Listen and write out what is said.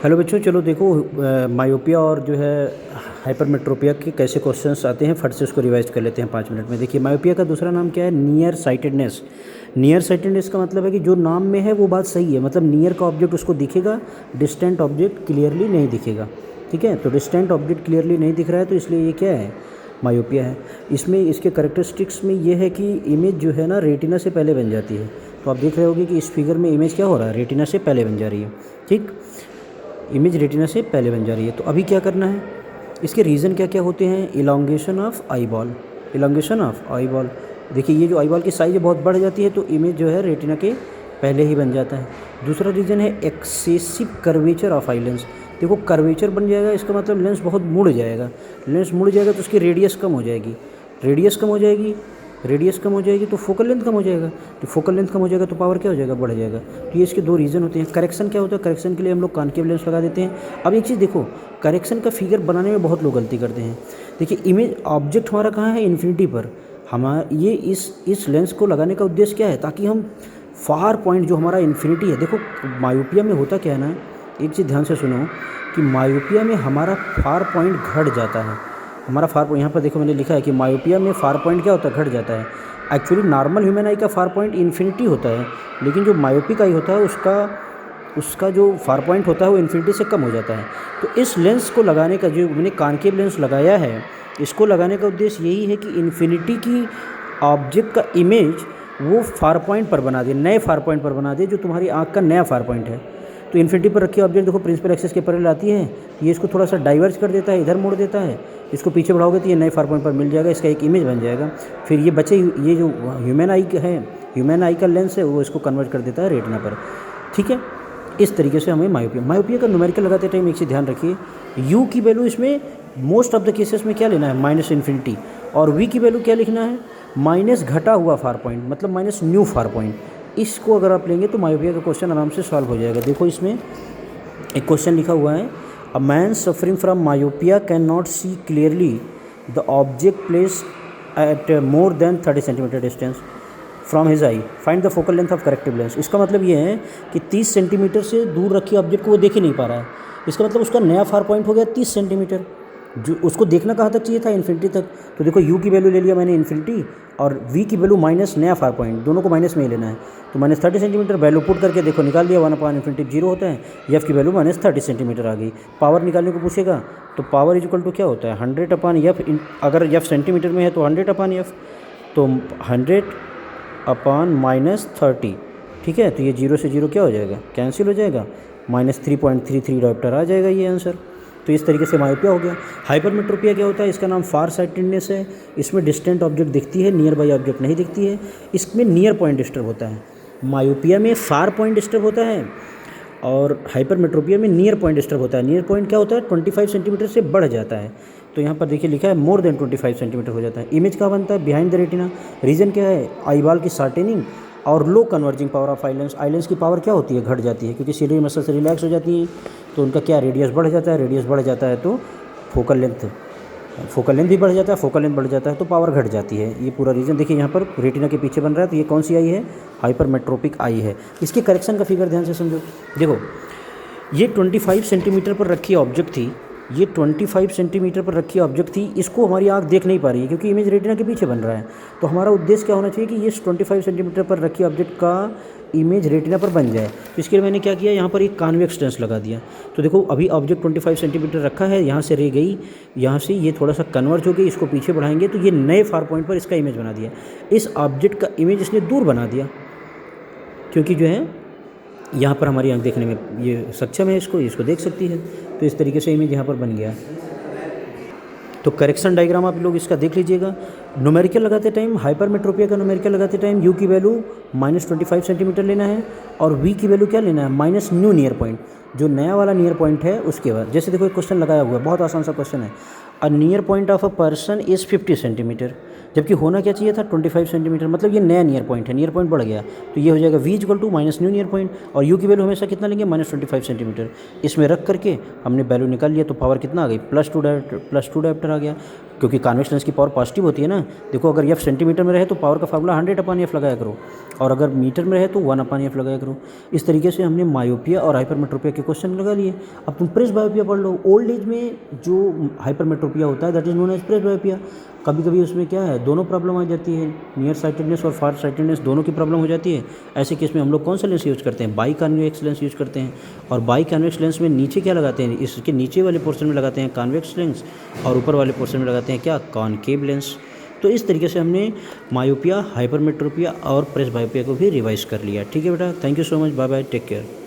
Hello बच्चों, चलो देखो मायोपिया और जो है हाइपरमेट्रोपिया के कैसे क्वेश्चंस आते हैं फट से उसको रिवाइज कर लेते हैं 5 मिनट में। देखिए, मायोपिया का दूसरा नाम क्या है? Near sightedness. नियर साइटेडनेस का मतलब है कि जो नाम में है वो बात सही है, मतलब नियर का ऑब्जेक्ट उसको दिखेगा, डिस्टेंट ऑब्जेक्ट क्लियरली नहीं दिखेगा। ठीक है, तो डिस्टेंट ऑब्जेक्ट क्लियरली नहीं दिख रहा है तो इसलिए ये क्या है? मायोपिया है। इसमें इसके करेक्टरिस्टिक्स में ये है कि इमेज जो है ना रेटिना से पहले बन जाती है। तो आप देख रहे होगे कि इस फिगर में इमेज क्या हो रहा है, रेटिना से पहले बन जा रही है। ठीक, इमेज रेटिना से पहले बन जा रही है। तो अभी क्या करना है, इसके रीज़न क्या क्या होते हैं? Elongation of eye ball, elongation of eye ball. देखिए, ये जो आई बॉल की साइज़ बहुत बढ़ जाती है तो इमेज जो है रेटिना के पहले ही बन जाता है। दूसरा रीज़न है excessive curvature of eye lens. देखो, कर्वेचर बन जाएगा, इसका मतलब लेंस बहुत मुड़ जाएगा। लेंस मुड़ जाएगा तो उसकी रेडियस कम हो जाएगी, रेडियस कम हो जाएगी, रेडियस कम हो जाएगी तो फोकल लेंथ कम हो जाएगा, तो फोकल लेंथ कम हो जाएगा तो पावर क्या हो जाएगा? बढ़ जाएगा। तो ये इसके दो रीज़न होते हैं। करेक्शन क्या होता है? करेक्शन के लिए हम लोग कॉन्केव लेंस लगा देते हैं। अब एक चीज़ देखो, करेक्शन का फिगर बनाने में बहुत लोग गलती करते हैं। देखिए, इमेज ऑब्जेक्ट हमारा कहाँ है? इन्फिनिटी पर। हमारा ये इस लेंस को लगाने का उद्देश्य क्या है? ताकि हम फार पॉइंट जो हमारा इन्फिनिटी है, देखो मायोपिया में होता क्या है ना, एक चीज़ ध्यान से सुनो कि मायोपिया में हमारा फार पॉइंट घट जाता है। हमारा फार पॉइंट यहाँ पर देखो, मैंने लिखा है कि मायोपिया में फार पॉइंट क्या होता है? घट जाता है। एक्चुअली नॉर्मल ह्यूमन आई का फार पॉइंट इन्फिनिटी होता है, लेकिन जो मायोपिक आई होता है उसका जो फार पॉइंट होता है वो इन्फिनिटी से कम हो जाता है। तो इस लेंस को लगाने का, जो मैंने कॉन्केव लेंस लगाया है, इसको लगाने का उद्देश्य यही है कि इन्फिनिटी की ऑब्जेक्ट का इमेज वो फार पॉइंट पर बना दे, नए फार पॉइंट पर बना दे, जो तुम्हारी आँख का नया फार पॉइंट है। तो इन्फिनिटी पर रखी ऑब्जेक्ट देखो प्रिंसिपल एक्सिस के पैरेलल आती है, ये इसको थोड़ा सा डाइवर्ज कर देता है, इधर मोड़ देता है। इसको पीछे बढ़ाओगे तो ये नए फार पॉइंट पर मिल जाएगा, इसका एक इमेज बन जाएगा। फिर ये ये जो ह्यूमन आई है, ह्यूमन आई का लेंस है, वो इसको कन्वर्ट कर देता है रेटिना पर। ठीक है, इस तरीके से हमें मायोपिया का न्यूमेरिकल लगाते टाइम एक चीज़ ध्यान रखिए, यू की वैल्यू इसमें मोस्ट ऑफ द केसेस में क्या लेना है? Minus infinity. और वी की वैल्यू क्या लिखना है? माइनस घटा हुआ फार पॉइंट, मतलब माइनस न्यू फार पॉइंट। इसको अगर आप लेंगे तो मायोपिया का क्वेश्चन आराम से सॉल्व हो जाएगा। देखो, इसमें एक क्वेश्चन लिखा हुआ है, a man suffering from myopia can not see clearly the object placed at more than 30 centimetre distance from his I, find the focal length of corrective lens. इसका मतलब ये है कि 30 सेंटीमीटर से दूर रखी ऑब्जेक्ट को वो देख ही नहीं पा रहा है। इसका मतलब उसका नया फार पॉइंट हो गया 30 सेंटीमीटर, जो उसको देखना कहाँ तक चाहिए था? इन्फिनिटी तक। तो देखो, यू की वैल्यू ले लिया मैंने इन्फिनिटी, और वी की वैल्यू माइनस नया फार पॉइंट, दोनों को माइनस में ही लेना है। तो माइनस 30 सेंटीमीटर वैल्यू पुट करके देखो निकाल दिया, 1/∞ 0 होता है। एफ की वैल्यू माइनस 30 सेंटीमीटर आ गई। पावर निकालने को पूछेगा तो पावर इक्वल टू क्या होता है? 100/f। अगर एफ सेंटीमीटर में है तो 100/f, तो 100/-30। ठीक है, तो ये 0 से 0 क्या हो जाएगा? कैंसिल हो जाएगा, -3.33 डायोप्टर आ जाएगा ये आंसर। तो इस तरीके से मायोपिया हो गया। हाइपरमेट्रोपिया क्या होता है? इसका नाम फार साइटेडनेस है। इसमें डिस्टेंट ऑब्जेक्ट दिखती है, नियर बाई ऑब्जेक्ट नहीं दिखती है। इसमें नियर पॉइंट डिस्टर्ब होता है। मायोपिया में फार पॉइंट डिस्टर्ब होता है और हाइपरमेट्रोपिया में नियर पॉइंट डिस्टर्ब होता है। नियर पॉइंट क्या होता है? 25 सेंटीमीटर से बढ़ जाता है। तो यहाँ पर देखिए लिखा है मोर देन 25 सेंटीमीटर हो जाता है। इमेज कहाँ बनता है? Behind the retina. रीज़न क्या है? आई बॉल की शार्टेनिंग और low converging power of eye lens. Eye lens की पावर क्या होती है? घट जाती है, क्योंकि सीलियरी मसल से रिलैक्स हो जाती है, तो उनका क्या रेडियस बढ़ जाता है। रेडियस बढ़ जाता है तो फोकल लेंथ भी बढ़ जाता है, फोकल लेंथ बढ़ जाता है तो पावर घट जाती है। ये पूरा रीज़न देखिए यहाँ पर रेटिना के पीछे बन रहा है। तो ये कौन सी आई है? हाइपरमेट्रोपिक आई है। इसके करेक्शन का फिगर ध्यान से समझो। देखो, ये 25 सेंटीमीटर पर रखी ऑब्जेक्ट थी, ये 25 सेंटीमीटर पर रखी ऑब्जेक्ट थी। इसको हमारी आँख देख नहीं पा रही है क्योंकि इमेज रेटिना के पीछे बन रहा है। तो हमारा उद्देश्य क्या होना चाहिए कि ये 25 सेंटीमीटर पर रखी ऑब्जेक्ट का इमेज रेटिना पर बन जाए। तो इसके लिए मैंने क्या किया, यहाँ पर एक कॉन्वेक्स लेंस लगा दिया। तो देखो, अभी ऑब्जेक्ट 25 सेंटीमीटर रखा है, यहाँ से रे गई, यहाँ से ये थोड़ा सा कन्वर्ज हो गई, इसको पीछे बढ़ाएंगे तो ये नए फार पॉइंट पर इसका इमेज बना दिया। इस ऑब्जेक्ट का इमेज इसने दूर बना दिया, क्योंकि जो है यहाँ पर हमारी आँख देखने में ये सक्षम है, इसको देख सकती है। तो इस तरीके से इमेज यहाँ पर बन गया। तो करेक्शन डायग्राम आप लोग इसका देख लीजिएगा। न्यूमेरिकल लगाते टाइम, हाइपरमेट्रोपिया का न्यूमेरिकल लगाते टाइम यू की वैल्यू -25 सेंटीमीटर लेना है और वी की वैल्यू क्या लेना है? Minus new near point. जो नया वाला नियर पॉइंट है उसके बाद, जैसे देखो एक क्वेश्चन लगाया हुआ है, बहुत आसान सा क्वेश्चन है, अ near point of a person is 50 centimetre, जबकि होना क्या चाहिए था? 25 सेंटीमीटर। मतलब ये नया नियर पॉइंट है, नियर पॉइंट बढ़ गया, तो ये हो जाएगा v equal to minus new near point. और u की वैल्यू हमेशा कितना लेंगे? -25 सेंटीमीटर। इसमें रख करके हमने वैल्यू निकाल लिया, तो पावर कितना आ गई? +2 डायोप्टर आ गया। क्योंकि कॉन्वेक्स लेंस की पावर पॉजिटिव होती है ना। देखो अगर एफ सेंटीमीटर में रहे तो पावर का फार्मूला 100/f लगाया करो, और अगर मीटर में रहे तो 1/f लगाया करो। इस तरीके से हमने मायोपिया और हाइपरमेट्रोपिया के क्वेश्चन लगा लिए। अब तुम प्रेस बायोपिया पढ़ लो। ओल्ड एज में जो हाइपरमेट्रोपिया होता है that is known as presbyopia. कभी कभी उसमें क्या है, दोनों प्रॉब्लम आ जाती है, नियर साइटेडनेस और फार साइटेडनेस दोनों की प्रॉब्लम हो जाती है। ऐसे केस में हम लोग कौन सा लेंस यूज़ करते हैं, बाई कॉन्वेक्स लेंस यूज़ करते हैं। और बाई कॉन्वेक्स लेंस में नीचे क्या लगाते हैं, इसके नीचे वाले पोर्शन में लगाते हैं कॉन्वेक्स लेंस, और ऊपर वाले पोर्शन में लगाते हैं क्या, कॉनकेव लेंस। तो इस तरीके से हमने मायोपिया, हाइपरमेट्रोपिया और प्रेस बायोपिया को भी रिवाइज कर लिया। ठीक है बेटा, thank you so much, bye bye, take care.